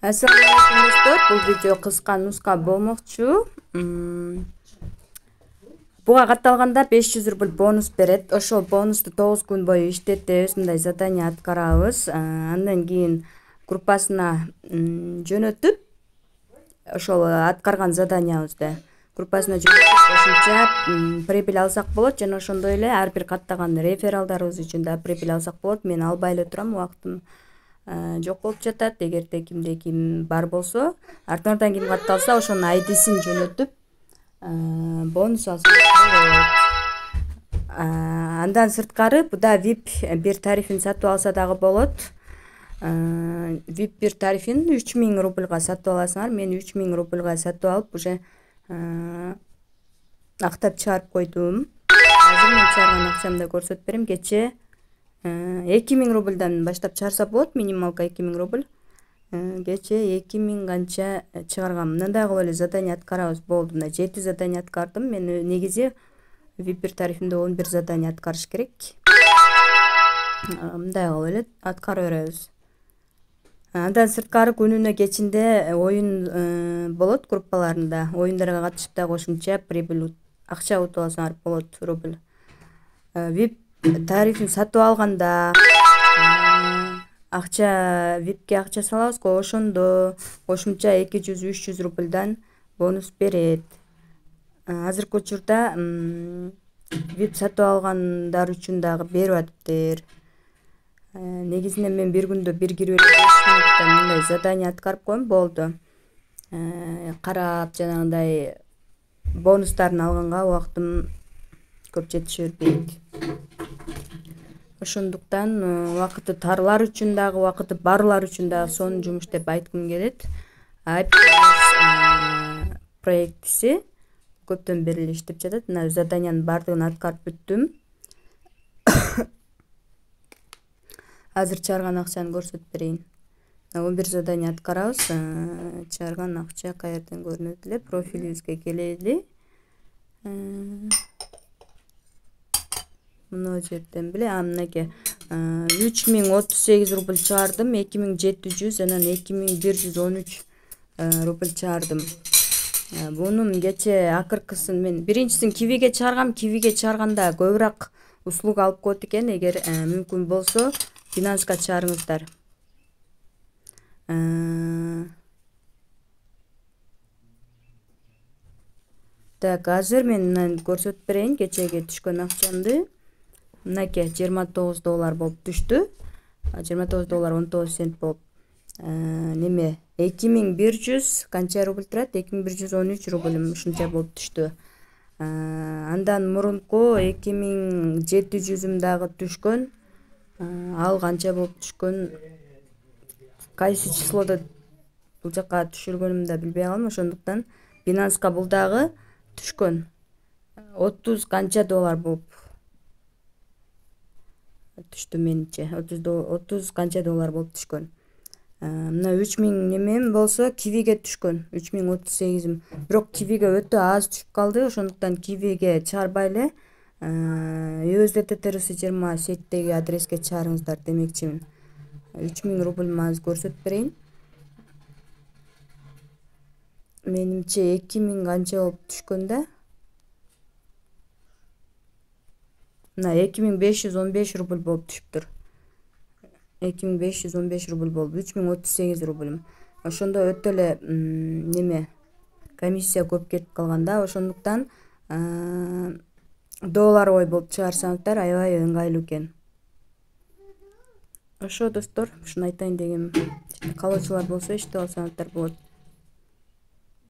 Assalamu alaikum dostlar. Бұл видео кыска нуска болмокчу. Буга катталганда 500 рубль бонус берет. Ошол бонусту 9 күн бою иштетебиз, мындай задание аткарабыз. Андан кийин группасына жөнөтүп, ошол аткарган заданиябызды группасына жөнөтүп, ошонча прибыль алсак болот. Жана ошондой эле ар бир каттаган рефералдарыбыз үчүн да прибыль алсак болот. Мен албай эле турам, убактым жок болуп жатат. Эгерде кимде ким бар болсо, артынан ким катталса, ошонун айдисин жөнөтүп бонус алсак болот. Андан сырткары буда VIP бир тарифин сатып алса дагы болот. VIP бир тарифин 3000 рубльга сатып аласыңар. Мен 3000 рубльга сатып алып, уже актап чыгарып койдум. Азыр мен чыгарган акчамды көрсөтүп берем. Кече 2000 рубльдан баштап чыгарса болот, минималка 2000 рубль. Кече 2000 канча чыгаргам. Мындай кылып эле задание аткарабыз болду. 7 задание аткардым. Мен негизи VIP бир тарифинде 11 задание аткарыш керек. Мындай кылып эле аткара беребиз. Андан сырткары күнүнө кечинде оюн болот группаларында. Оюндарга катышып да кошумча прибыль акча утуп алсаңар болот, рубль. VIP тарифин сатып алганда акча VIPке акча салабыз го, ошондо кошумча 200-300 рубльдан бонус берет. Азыркы учурда VIP сатып алгандар үчүн дагы берип атыптыр. Негизинен мен бир күндө бир кирип 5 мүнөттө мындай задание аткарып коем, болду. Карап жанагындай бонустарын алганга убактым көп жетише бербейт. Ошондуктан убакыты тарлар үчүн дагы, убакыты барлар үчүн дагы сонун жумуш деп айткым келет. Проектиси көптөн бери эле иштеп жатат. Мына заданиянын бардыгын аткарып бүттүм. Азыр чыгарган акчаны көрсөтүп берейин. 11 задание аткарабыз. Чыгарган акча каерден көрүнөт эле. Профилибизге келели. Мына жерден беле, мынакей 3038 рубль чыгардым, 2700, анан 2113 рубль чыгардым. Бунун кече акыркысын мен биринчисин Кивиге чыгаргам. Кивиге чыгарганда көбүрөөк услуга алып коет экен. Эгер мүмкүн болсо Binance'га чыгарыңыздар. Так, азыр мен көрсөтүп берейин кечеге түшкөн акчамды. Мынакей $29 болуп түштү. $29.19 болуп. Неме 2100 канча рубль турат? 2113 рубль ушунча болуп түштү. Андан мурунку 2700 дагы түшкөн. Ал канча болуп түшкөн? Кайсы числодо бул жака түшүргөнүмдү да билбей калдым. Ошондуктан Binance'га бул дагы түшкөн. 30 канча доллар болуп түштү менче. 30 канча доллар болуп түшкөн. Мына 3000 немем болсо Кивиге түшкөн. 3038. Бирок Кивиге өтө аз түшүп калды. Ошондуктан Кивиге чыгарбай эле USDT-20 сеттеги адреске чыгарыңыздар демекчимин. 3000 рубль мазы көрсөтүп берейин. Менимче 2000 канча болуп түшкөн да. Мына 2515 рубль болуп түшүптүр. 2515 рубль болуп, 3038 рубль. Ошондо өтө эле неме комиссия көп кетип калганда, ошондуктан доллар ой болуп чыгарсаңыздар аябай ыңгайлуу экен. Ошо достор, ушуну айтайын дегем. Калоочулар болсо иштеп алсаңыздар болот.